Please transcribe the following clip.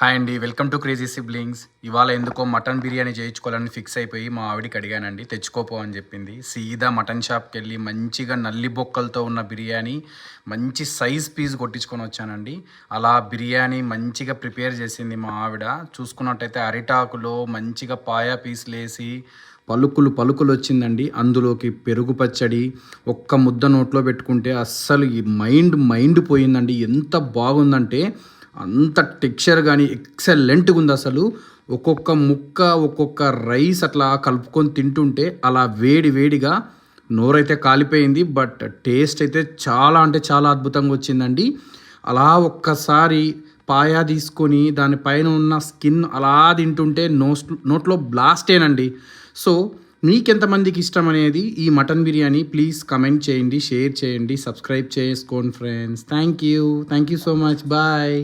Hi అండి, welcome to crazy siblings. ఇవాళ ఎందుకో మటన్ బిర్యానీ చేయించుకోవాలని ఫిక్స్ అయిపోయి మా ఆవిడకి అడిగానండి, తెచ్చుకోపో అని చెప్పింది. సీదా మటన్ షాప్కి వెళ్ళి మంచిగా నల్లి బొక్కలతో ఉన్న బిర్యానీ మంచి సైజ్ పీస్ కొట్టించుకొని వచ్చానండి. అలా బిర్యానీ మంచిగా ప్రిపేర్ చేసింది మా ఆవిడ. చూసుకున్నట్టయితే అరిటాకులో మంచిగా పాయా పీసులు వేసి పలుకులు పలుకులు వచ్చిందండి. అందులోకి పెరుగు పచ్చడి ఒక్క ముద్ద నోట్లో పెట్టుకుంటే అస్సలు ఈ మైండ్ పోయిందండి. ఎంత బాగుందంటే అంత టెక్స్చర్ కానీ ఎక్సలెంట్గా ఉంది. అసలు ఒక్కొక్క ముక్క ఒక్కొక్క రైస్ అట్లా కలుపుకొని తింటుంటే అలా వేడిగా నోరైతే కాలిపోయింది. బట్ టేస్ట్ అయితే చాలా అంటే చాలా అద్భుతంగా వచ్చిందండి. అలా ఒక్కసారి పాయా తీసుకొని దానిపైన ఉన్న స్కిన్ అలా తింటుంటే నోట్లో బ్లాస్టేనండి. సో మీకెంతమందికి ఇష్టం అనేది ఈ మటన్ బిర్యానీ ప్లీజ్ కమెంట్ చేయండి, షేర్ చేయండి, సబ్స్క్రైబ్ చేసుకోండి friends. Thank you so much. Bye.